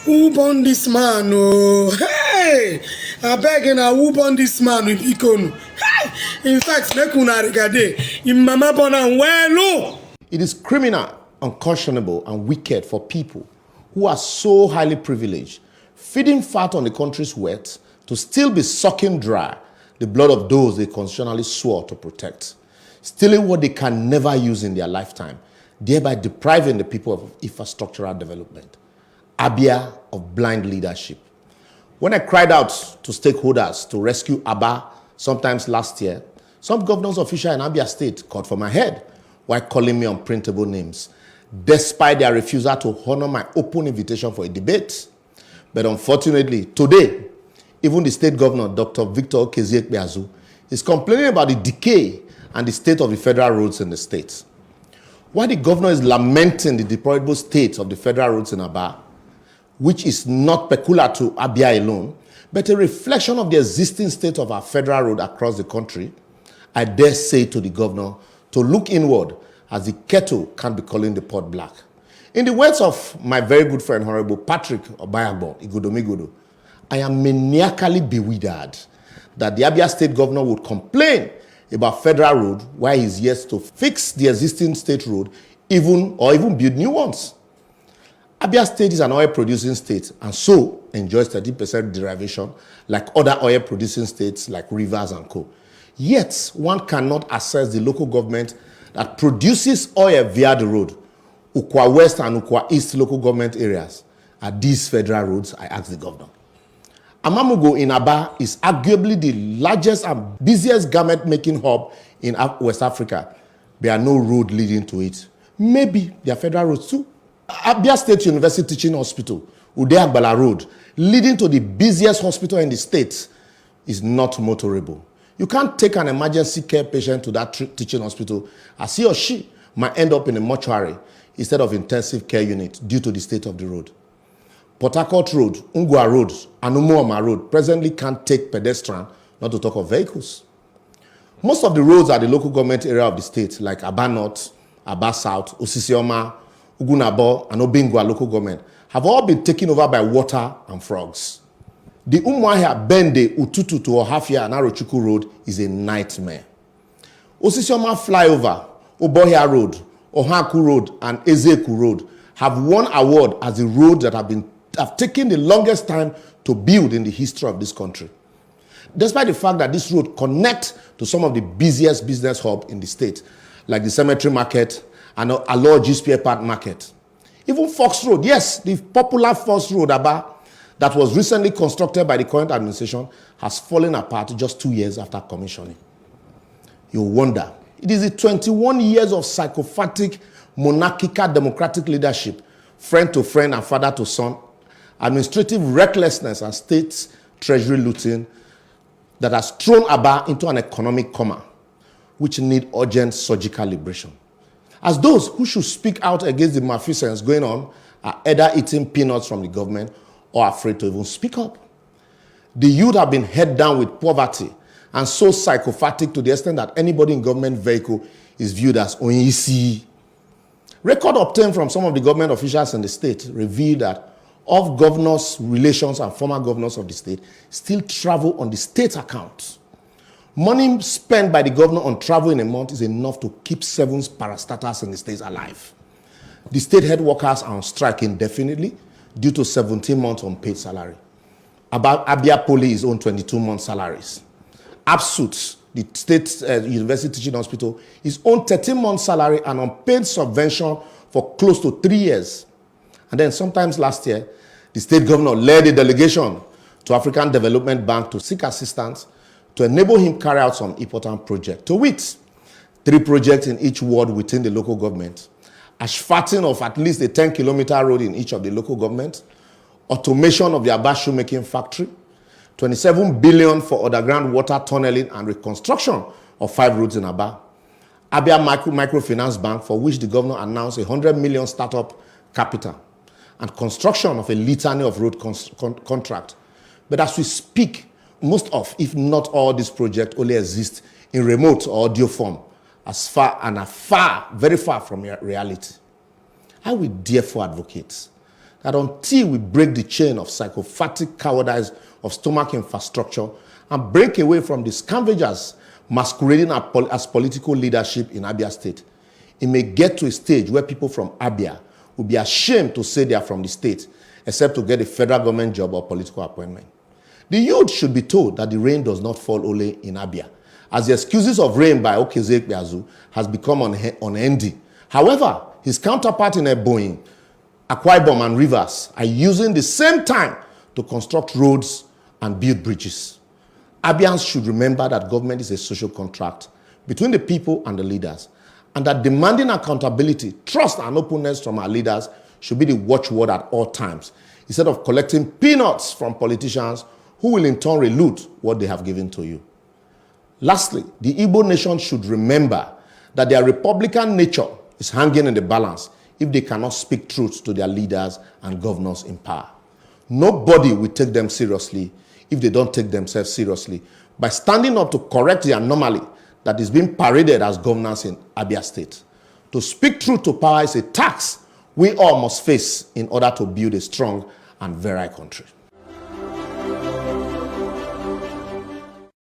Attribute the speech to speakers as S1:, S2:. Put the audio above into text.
S1: Who born this man? Oh, hey! I beg and who born this man with Ikonu? Hey! In fact, make una regade. Im mama born am well.
S2: It is criminal, unconscionable, and wicked for people who are so highly privileged, feeding fat on the country's wealth, to still be sucking dry the blood of those they constitutionally swore to protect, stealing what they can never use in their lifetime, thereby depriving the people of infrastructural development. Abia of blind leadership. When I cried out to stakeholders to rescue Aba sometimes last year, some governors officials in Abia State called for my head while calling me unprintable names, despite their refusal to honor my open invitation for a debate. But unfortunately, today, even the state governor, Dr. Victor Okezie-Ikpeazu, is complaining about the decay and the state of the federal roads in the state. While the governor is lamenting the deplorable state of the federal roads in Aba, which is not peculiar to Abia alone, but a reflection of the existing state of our federal road across the country, I dare say to the governor to look inward, as the kettle can't be calling the pot black. In the words of my very good friend, Honorable Patrick Obayagbo Igodomigodo, I am maniacally bewildered that the Abia State governor would complain about federal road while he's yet to fix the existing state road, even build new ones. Abia State is an oil-producing state and so enjoys 30% derivation like other oil-producing states like Rivers and Co. Yet, one cannot assess the local government that produces oil via the road. Ukwa West and Ukwa East local government areas are these federal roads, I asked the governor. Amamugo in Aba is arguably the largest and busiest garment-making hub in West Africa. There are no road leading to it. Maybe there are federal roads too. Abia State University Teaching Hospital, Udeagbala Road, leading to the busiest hospital in the state, is not motorable. You can't take an emergency care patient to that teaching hospital as he or she might end up in a mortuary instead of intensive care unit due to the state of the road. Port Harcourt Road, Ungwa Road, and Umuoma Road presently can't take pedestrian, not to talk of vehicles. Most of the roads are the local government area of the state, like Aba North, Aba South, Osisioma, Ugunabo, and Obingwa local government, have all been taken over by water and frogs. The Umuahia, Bende, Ututu to Ohafia and Arochukwu Road is a nightmare. Osisioma Flyover, Obohia Road, Ohaku Road, and Ezeku Road have won award as the road that have taken the longest time to build in the history of this country. Despite the fact that this road connects to some of the busiest business hubs in the state, like the Cemetery Market and Aloji Spare Part Market. Even Fox Road, yes, the popular Fox Road Aba that was recently constructed by the current administration has fallen apart just 2 years after commissioning. You wonder, it is the 21 years of psychopathic, monarchical democratic leadership, friend to friend and father to son, administrative recklessness and state treasury looting that has thrown Aba into an economic coma, which need urgent surgical liberation. As those who should speak out against the malfeasance going on are either eating peanuts from the government or afraid to even speak up. The youth have been head down with poverty and so psychopathic to the extent that anybody in government vehicle is viewed as OEC. Record obtained from some of the government officials in the state reveal that of governors' relations and former governors of the state still travel on the state account. Money spent by the governor on travel in a month is enough to keep 7 parastatals in the state alive. The state head workers are on strike indefinitely due to 17 months unpaid salary. Abia Poly is on 22 months salaries. ABSUT, the state university teaching hospital, is on 13 months salary and unpaid subvention for close to 3 years. And then sometimes last year, the state governor led a delegation to African Development Bank to seek assistance to enable him carry out some important projects. To wit, 3 projects in each ward within the local government, asphalting of at least a 10-kilometer road in each of the local government, automation of the Aba shoemaking factory, 27 billion for underground water tunneling and reconstruction of 5 roads in Aba, Abia Microfinance Bank, for which the governor announced 100 million startup capital, and construction of a litany of road contract. But as we speak, most of, if not all, these projects only exist in remote or audio form, very far from reality. I will therefore advocate that until we break the chain of psychopathic cowardice of stomach infrastructure and break away from the scavengers masquerading as political leadership in Abia State, it may get to a stage where people from Abia will be ashamed to say they are from the state, except to get a federal government job or political appointment. The youth should be told that the rain does not fall only in Abia, as the excuses of rain by Okezie Ekpeazu has become unending. However, his counterpart in Ebonyi, Akwa Ibom and Rivers are using the same time to construct roads and build bridges. Abians should remember that government is a social contract between the people and the leaders, and that demanding accountability, trust, and openness from our leaders should be the watchword at all times, instead of collecting peanuts from politicians who will in turn reloot what they have given to you. Lastly, the Igbo nation should remember that their republican nature is hanging in the balance if they cannot speak truth to their leaders and governors in power. Nobody will take them seriously if they don't take themselves seriously by standing up to correct the anomaly that is being paraded as governance in Abia State. To speak truth to power is a tax we all must face in order to build a strong and virile country.